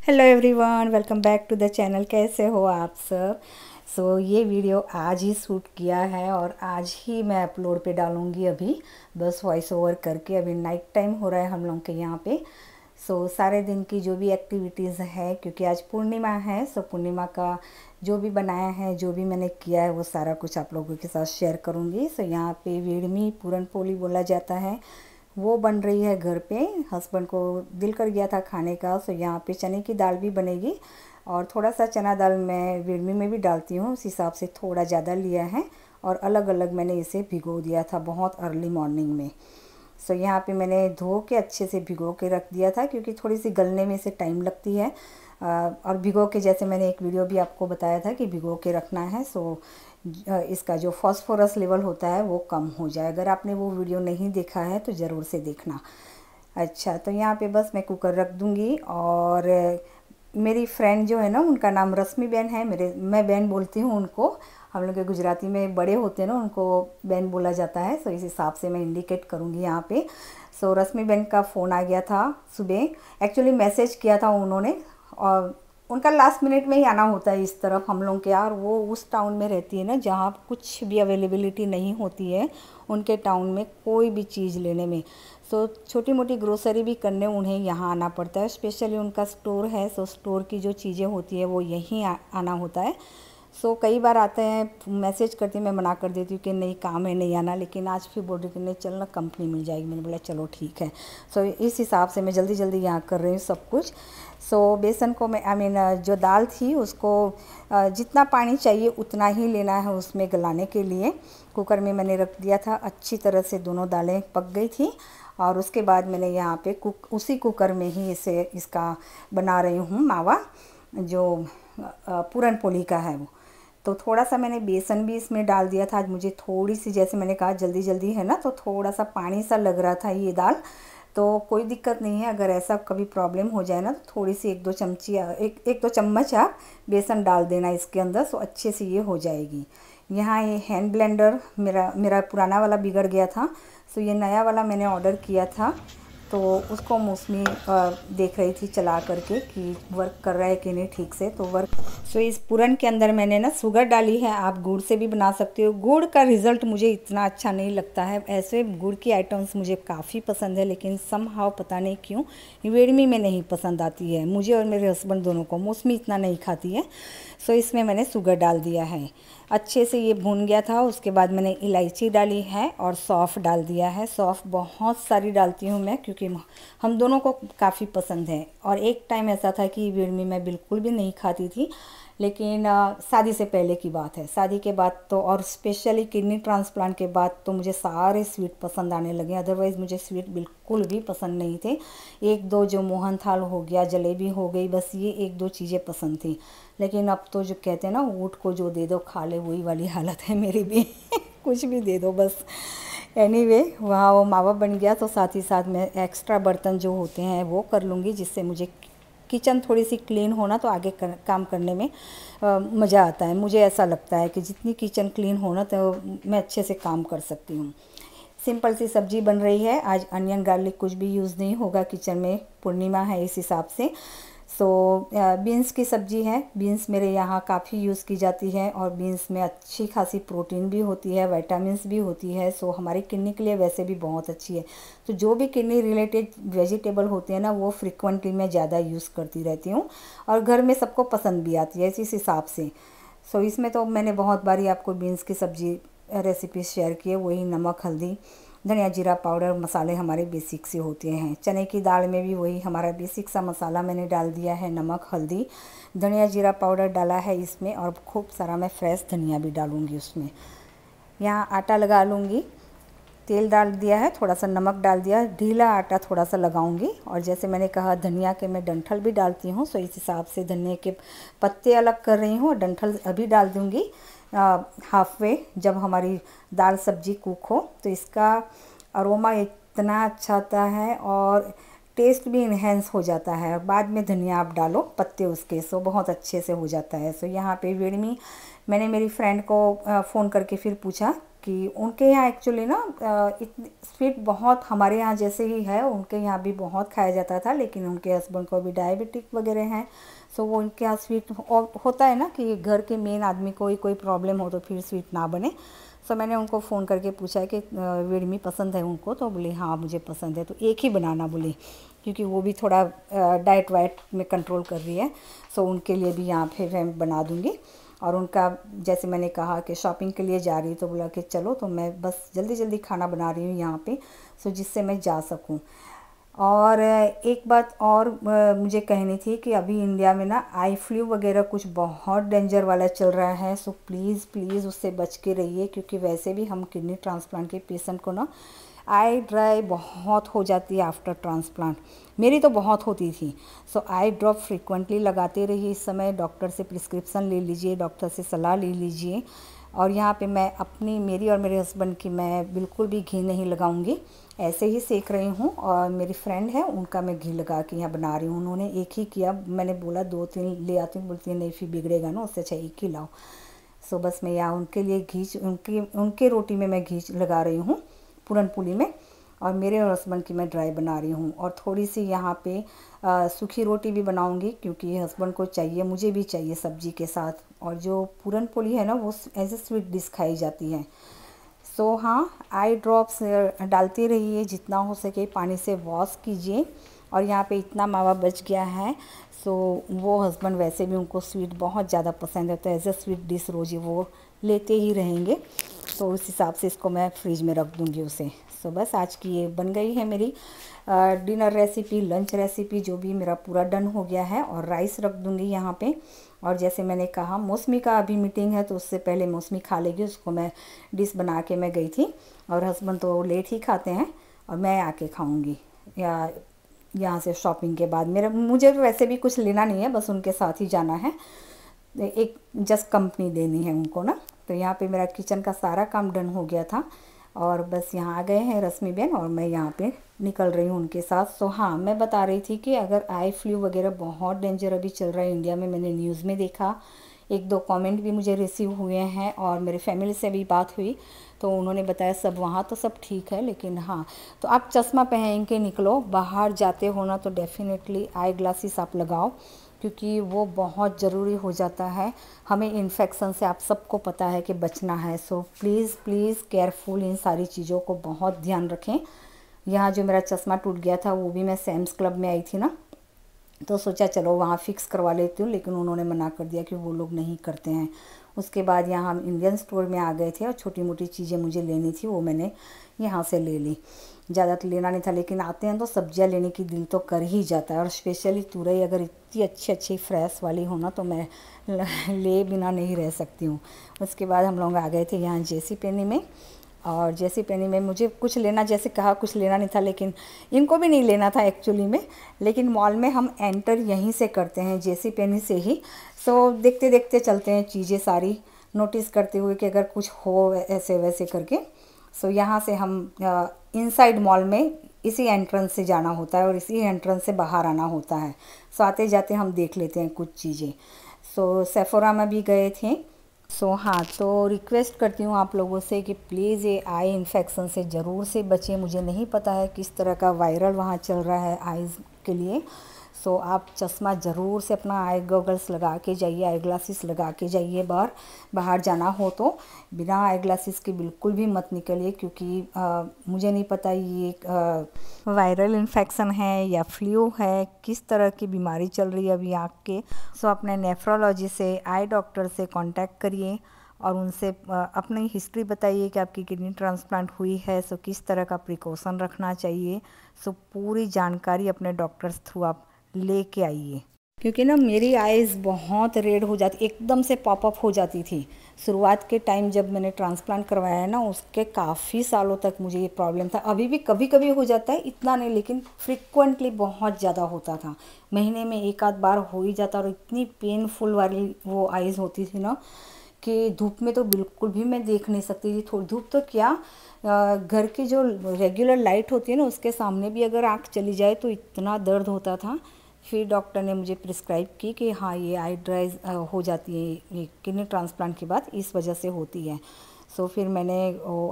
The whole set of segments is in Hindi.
Hello everyone, welcome back to the channel. कैसे हो आप सब? ये वीडियो आज ही शूट किया है और आज ही मैं अपलोड पे डालूँगी। अभी बस वॉइस ओवर करके अभी नाइट टाइम हो रहा है हम लोग के यहाँ पे। सारे दिन की जो भी एक्टिविटीज़ है, क्योंकि आज पूर्णिमा है, पूर्णिमा का जो भी बनाया है, जो भी मैंने किया है, वो सारा कुछ आप लोगों के साथ शेयर करूँगी। यहाँ पे वेड़मी पूरन पोली बोला जाता है, वो बन रही है घर पे। हस्बैंड को दिल कर गया था खाने का, यहाँ पे चने की दाल भी बनेगी और थोड़ा सा चना दाल मैं वेड़मी में भी डालती हूँ, उस हिसाब से थोड़ा ज़्यादा लिया है और अलग अलग मैंने इसे भिगो दिया था बहुत अर्ली मॉर्निंग में। यहाँ पे मैंने धो के अच्छे से भिगो के रख दिया था, क्योंकि थोड़ी सी गलने में इसे टाइम लगती है। और भिगो के, जैसे मैंने एक वीडियो भी आपको बताया था कि भिगो के रखना है, इसका जो फास्फोरस लेवल होता है वो कम हो जाए। अगर आपने वो वीडियो नहीं देखा है तो ज़रूर से देखना। अच्छा, तो यहाँ पे बस मैं कुकर रख दूँगी। और मेरी फ्रेंड जो है ना, उनका नाम रश्मि बहन है। मैं बहन बोलती हूँ उनको। हम लोग के गुजराती में बड़े होते हैं ना, उनको बहन बोला जाता है। इस हिसाब से मैं इंडिकेट करूँगी यहाँ पे। रश्मि बहन का फ़ोन आ गया था सुबह। एक्चुअली मैसेज किया था उन्होंने, और उनका लास्ट मिनट में ही आना होता है इस तरफ हम लोग के। यार वो उस टाउन में रहती है ना जहाँ कुछ भी अवेलेबिलिटी नहीं होती है उनके टाउन में कोई भी चीज़ लेने में। छोटी मोटी ग्रोसरी भी करने उन्हें यहाँ आना पड़ता है। स्पेशली उनका स्टोर है, स्टोर की जो चीज़ें होती है वो यहीं आना होता है। कई बार आते हैं, मैसेज करती मैं मना कर देती हूँ कि नहीं काम है, नहीं आना। लेकिन आज फिर बोल रही कि नहीं चलना, कंपनी मिल जाएगी। मैंने बोला चलो ठीक है। इस हिसाब से मैं जल्दी जल्दी यहाँ कर रही हूँ सब कुछ। बेसन को मैं जो दाल थी उसको जितना पानी चाहिए उतना ही लेना है उसमें गलाने के लिए। कुकर में मैंने रख दिया था, अच्छी तरह से दोनों दालें पक गई थी। और उसके बाद मैंने यहाँ पे उसी कुकर में ही इसका बना रही हूँ मावा, जो पूरन पोली का है वो। थोड़ा सा मैंने बेसन भी इसमें डाल दिया था। आज मुझे थोड़ी सी, जैसे मैंने कहा जल्दी जल्दी है ना, तो थोड़ा सा पानी सा लग रहा था ये दाल। कोई दिक्कत नहीं है, अगर ऐसा कभी प्रॉब्लम हो जाए ना तो थोड़ी सी एक दो चम्मच आप बेसन डाल देना इसके अंदर, अच्छे से ये हो जाएगी। यहाँ ये हैंड ब्लेंडर मेरा पुराना वाला बिगड़ गया था, ये नया वाला मैंने ऑर्डर किया था। उसको मौसमी देख रही थी चला करके कि वर्क कर रहा है कि नहीं ठीक से। इस पूरन के अंदर मैंने ना शुगर डाली है। आप गुड़ से भी बना सकते हो। गुड़ का रिज़ल्ट मुझे इतना अच्छा नहीं लगता है। ऐसे गुड़ की आइटम्स मुझे काफ़ी पसंद है, लेकिन समहाउ पता नहीं क्यों वेड़मी में नहीं पसंद आती है मुझे और मेरे हस्बैंड दोनों को। मौसमी इतना नहीं खाती है। इसमें मैंने शुगर डाल दिया है। अच्छे से ये भून गया था। उसके बाद मैंने इलायची डाली है और सौंफ डाल दिया है। सौंफ बहुत सारी डालती हूँ मैं, क्योंकि हम दोनों को काफ़ी पसंद है। और एक टाइम ऐसा था कि वेड़मी मैं बिल्कुल भी नहीं खाती थी, लेकिन शादी से पहले की बात है। शादी के बाद तो, और स्पेशली किडनी ट्रांसप्लांट के बाद तो मुझे सारे स्वीट पसंद आने लगे। अदरवाइज़ मुझे स्वीट बिल्कुल भी पसंद नहीं थे। एक दो जो मोहन थाल हो गया, जलेबी हो गई, बस ये एक दो चीज़ें पसंद थी। लेकिन अब तो जो कहते हैं ना, ऊँट को जो दे दो खा ले, वही वाली हालत है मेरी भी। कुछ भी दे दो बस। एनीवे, वहाँ वो मावा बन गया, तो साथ ही साथ मैं एक्स्ट्रा बर्तन जो होते हैं वो कर लूँगी, जिससे मुझे किचन थोड़ी सी क्लीन होना तो आगे काम करने में मज़ा आता है। मुझे ऐसा लगता है कि जितनी किचन क्लीन होना तो मैं अच्छे से काम कर सकती हूँ। सिंपल सी सब्ज़ी बन रही है आज। अनियन गार्लिक कुछ भी यूज़ नहीं होगा किचन में, पूर्णिमा है इस हिसाब से। बीन्स की सब्ज़ी है। बीन्स मेरे यहाँ काफ़ी यूज़ की जाती है, और बीन्स में अच्छी खासी प्रोटीन भी होती है, विटामिन्स भी होती है। हमारी किडनी के लिए वैसे भी बहुत अच्छी है। जो भी किडनी रिलेटेड वेजिटेबल होते हैं ना, वो फ्रिक्वेंटली मैं ज़्यादा यूज़ करती रहती हूँ, और घर में सबको पसंद भी आती है इस हिसाब से। इसमें तो मैंने बहुत बारी आपको बीन्स की सब्ज़ी रेसिपी शेयर की है। वही नमक, हल्दी, धनिया, जीरा पाउडर, मसाले हमारे बेसिक से होते हैं। चने की दाल में भी वही हमारा बेसिक सा मसाला मैंने डाल दिया है। नमक, हल्दी, धनिया, जीरा पाउडर डाला है इसमें, और खूब सारा मैं फ्रेश धनिया भी डालूँगी उसमें। यहाँ आटा लगा लूँगी। तेल डाल दिया है, थोड़ा सा नमक डाल दिया, ढीला आटा थोड़ा सा लगाऊंगी। और जैसे मैंने कहा धनिया के मैं डंठल भी डालती हूँ, इस हिसाब से धनिया के पत्ते अलग कर रही हूँ, और डंठल अभी डाल दूँगी हाफ वे, जब हमारी दाल सब्जी कुक हो। इसका अरोमा इतना अच्छा आता है और टेस्ट भी इन्हेंस हो जाता है। और बाद में धनिया आप डालो पत्ते उसके, बहुत अच्छे से हो जाता है। यहाँ पे वेड़मी मैंने मेरी फ्रेंड को फ़ोन करके फिर पूछा कि उनके यहाँ एक्चुअली ना इतनी स्वीट बहुत हमारे यहाँ जैसे ही है, उनके यहाँ भी बहुत खाया जाता था, लेकिन उनके हस्बैंड को भी डायबिटिक वगैरह हैं। सो वो उनके यहाँ स्वीट होता है ना कि घर के मेन आदमी को ही कोई प्रॉब्लम हो तो फिर स्वीट ना बने। सो मैंने उनको फ़ोन करके पूछा कि वेडमी पसंद है उनको, तो बोली हाँ मुझे पसंद है, तो एक ही बनाना बोली, क्योंकि वो भी थोड़ा डाइट वाइट में कंट्रोल कर रही है। सो उनके लिए भी यहाँ पे मैं बना दूँगी। और उनका जैसे मैंने कहा कि शॉपिंग के लिए जा रही, तो बोला कि चलो, तो मैं बस जल्दी जल्दी खाना बना रही हूँ यहाँ पे, सो जिससे मैं जा सकूँ। और एक बात और मुझे कहनी थी कि अभी इंडिया में ना आई फ्लू वगैरह कुछ बहुत डेंजर वाला चल रहा है। सो प्लीज़ प्लीज़ उससे बच के रहिए, क्योंकि वैसे भी हम किडनी ट्रांसप्लांट के पेशेंट को ना आई ड्राई बहुत हो जाती है आफ्टर ट्रांसप्लांट। मेरी तो बहुत होती थी। सो आई ड्रॉप फ्रीक्वेंटली लगाते रहिए। इस समय डॉक्टर से प्रिस्क्रिप्शन ले लीजिए, डॉक्टर से सलाह ले लीजिए। और यहाँ पे मैं मेरी और मेरे हस्बैंड की मैं बिल्कुल भी घी नहीं लगाऊंगी, ऐसे ही सेक रही हूँ। और मेरी फ्रेंड है, उनका मैं घी लगा के यहाँ बना रही हूँ। उन्होंने एक ही किया, मैंने बोला 2-3 ले आती हूँ, बोलती है नहीं फिर बिगड़ेगा ना, उससे अच्छा एक ही लाओ। सो बस मैं यहाँ उनके लिए घी, उनके रोटी में मैं घी लगा रही हूँ, पूरन पूली में। और मेरे हस्बैंड की मैं ड्राई बना रही हूँ। और थोड़ी सी यहाँ पे सूखी रोटी भी बनाऊँगी, क्योंकि हस्बैंड को चाहिए, मुझे भी चाहिए सब्जी के साथ। और जो पूरन पोली है ना, वो एज ए स्वीट डिश खाई जाती है। सो हाँ, आई ड्रॉप्स डालते रहिए, जितना हो सके पानी से वॉश कीजिए। और यहाँ पे इतना मावा बच गया है। सो वो हस्बैंड वैसे भी उनको स्वीट बहुत ज़्यादा पसंद है, तो एज ए स्वीट डिश रोज़ वो लेते ही रहेंगे। तो उस हिसाब से इसको मैं फ्रिज में रख दूँगी उसे। सो बस आज की ये बन गई है मेरी डिनर रेसिपी, लंच रेसिपी, जो भी मेरा पूरा डन हो गया है। और राइस रख दूँगी यहाँ पे। और जैसे मैंने कहा मौसमी का अभी मीटिंग है, तो उससे पहले मौसमी खा लेगी, उसको मैं डिश बना के मैं गई थी। और हस्बैंड तो लेट ही खाते हैं, और मैं आके खाऊँगी या यहाँ से शॉपिंग के बाद। मुझे वैसे भी कुछ लेना नहीं है, बस उनके साथ ही जाना है, एक जस्ट कंपनी देनी है उनको ना। तो यहाँ पे मेरा किचन का सारा काम डन हो गया था। और बस यहाँ आ गए हैं रश्मि बहन, और मैं यहाँ पे निकल रही हूँ उनके साथ। सो हाँ, मैं बता रही थी कि अगर आई फ्लू वगैरह बहुत डेंजर अभी चल रहा है इंडिया में, मैंने न्यूज़ में देखा, 1-2 कमेंट भी मुझे रिसीव हुए हैं, और मेरे फैमिली से भी बात हुई, तो उन्होंने बताया सब वहाँ तो सब ठीक है, लेकिन हाँ, तो आप चश्मा पहन के निकलो, बाहर जाते हो ना तो डेफिनेटली आई ग्लासेस आप लगाओ, क्योंकि वो बहुत ज़रूरी हो जाता है। हमें इन्फेक्शन से आप सबको पता है कि बचना है। सो प्लीज़ प्लीज़ केयरफुल, इन सारी चीज़ों को बहुत ध्यान रखें। यहाँ जो मेरा चश्मा टूट गया था, वो भी मैं सैम्स क्लब में आई थी ना, तो सोचा चलो वहाँ फ़िक्स करवा लेती हूँ, लेकिन उन्होंने मना कर दिया कि वो लोग नहीं करते हैं। उसके बाद यहाँ हम इंडियन स्टोर में आ गए थे, और छोटी मोटी चीज़ें मुझे लेनी थी, वो मैंने यहाँ से ले ली। ज़्यादा तो लेना नहीं था, लेकिन आते हैं तो सब्जियाँ लेने की दिल तो कर ही जाता है। और स्पेशली तुरई अगर इतनी अच्छी अच्छी फ्रेश वाली हो ना, तो मैं ले बिना नहीं रह सकती हूँ। उसके बाद हम लोग आ गए थे यहाँ जेसी पेनी में। और जेसी पेनी में मुझे कुछ लेना, जैसे कहा कुछ लेना नहीं था, लेकिन इनको भी नहीं लेना था एक्चुअली में। लेकिन मॉल में हम एंटर यहीं से करते हैं, जेसी पेनी से ही। सो देखते देखते चलते हैं चीज़ें सारी, नोटिस करते हुए कि अगर कुछ हो ऐसे वैसे करके। सो यहाँ से हम इनसाइड मॉल में इसी एंट्रेंस से जाना होता है, और इसी एंट्रेंस से बाहर आना होता है। सो आते जाते हम देख लेते हैं कुछ चीज़ें। सो सेफोरा में भी गए थे। सो हाँ, तो रिक्वेस्ट करती हूँ आप लोगों से कि प्लीज़ ये आई इन्फेक्शन से ज़रूर से बचें। मुझे नहीं पता है किस तरह का वायरल वहाँ चल रहा है आइज़ के लिए। सो आप चश्मा ज़रूर से अपना आई गॉगल्स लगा के जाइए, आई ग्लासेस लगा के जाइए। बाहर जाना हो तो बिना आई ग्लासेस के बिल्कुल भी मत निकलिए, क्योंकि मुझे नहीं पता ये वायरल इन्फेक्शन है या फ्लू है, किस तरह की बीमारी चल रही है अभी आँख के। सो अपने नेफ्रोलॉजी से, आई डॉक्टर से कांटेक्ट करिए, और उनसे अपनी हिस्ट्री बताइए कि आपकी किडनी ट्रांसप्लांट हुई है, सो किस तरह का प्रिकॉशन रखना चाहिए। सो पूरी जानकारी अपने डॉक्टर्स थ्रू आप लेके आइए, क्योंकि ना मेरी आइज़ बहुत रेड हो जाती, एकदम से पॉपअप हो जाती थी। शुरुआत के टाइम जब मैंने ट्रांसप्लांट करवाया है ना, उसके काफ़ी सालों तक मुझे ये प्रॉब्लम था। अभी भी कभी कभी हो जाता है, इतना नहीं, लेकिन फ्रिक्वेंटली बहुत ज़्यादा होता था। महीने में 1-आध बार हो ही जाता, और इतनी पेनफुल वाली वो आइज़ होती थी ना कि धूप में तो बिल्कुल भी मैं देख नहीं सकती थी। थोड़ी धूप तो क्या, घर की जो रेगुलर लाइट होती है ना, उसके सामने भी अगर आँख चली जाए तो इतना दर्द होता था फिर डॉक्टर ने मुझे प्रिस्क्राइब की कि हाँ ये आई ड्राइज हो जाती है ये किडनी ट्रांसप्लांट के बाद, इस वजह से होती है। सो फिर मैंने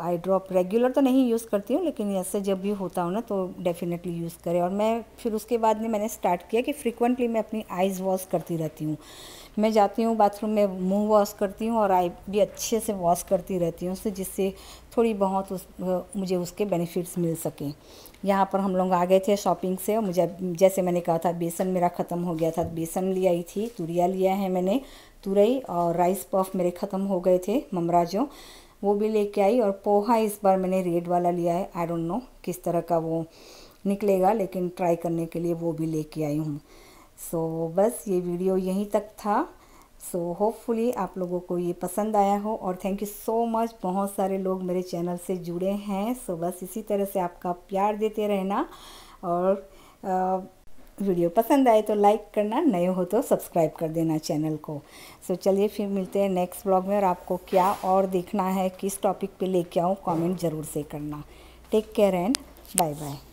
आई ड्रॉप रेगुलर तो नहीं यूज़ करती हूँ, लेकिन ऐसे जब भी होता हो ना तो डेफिनेटली यूज़ करें। और मैं फिर उसके बाद में मैंने स्टार्ट किया कि फ्रिक्वेंटली मैं अपनी आइज़ वॉश करती रहती हूँ। मैं जाती हूँ बाथरूम में, मुंह वॉश करती हूँ और आई भी अच्छे से वॉश करती रहती हूँ, उससे जिससे थोड़ी बहुत मुझे उसके बेनिफिट्स मिल सकें। यहाँ पर हम लोग आ गए थे शॉपिंग से, और मुझे जैसे मैंने कहा था बेसन मेरा ख़त्म हो गया था, बेसन ले आई थी, तुरिया लिया है मैंने, तुरई, और राइस पफ मेरे ख़त्म हो गए थे ममरा जो, वो भी लेके आई। और पोहा इस बार मैंने रेड वाला लिया है, आई डोंट नो किस तरह का वो निकलेगा, लेकिन ट्राई करने के लिए वो भी लेके आई हूँ। सो बस ये वीडियो यहीं तक था। सो होपफुली आप लोगों को ये पसंद आया हो, और थैंक यू सो मच, बहुत सारे लोग मेरे चैनल से जुड़े हैं। सो बस इसी तरह से आपका प्यार देते रहना, और वीडियो पसंद आए तो लाइक करना, नए हो तो सब्सक्राइब कर देना चैनल को। सो चलिए फिर मिलते हैं नेक्स्ट ब्लॉग में, और आपको क्या और देखना है, किस टॉपिक पे लेके आऊँ, कमेंट ज़रूर से करना। Take care and bye bye.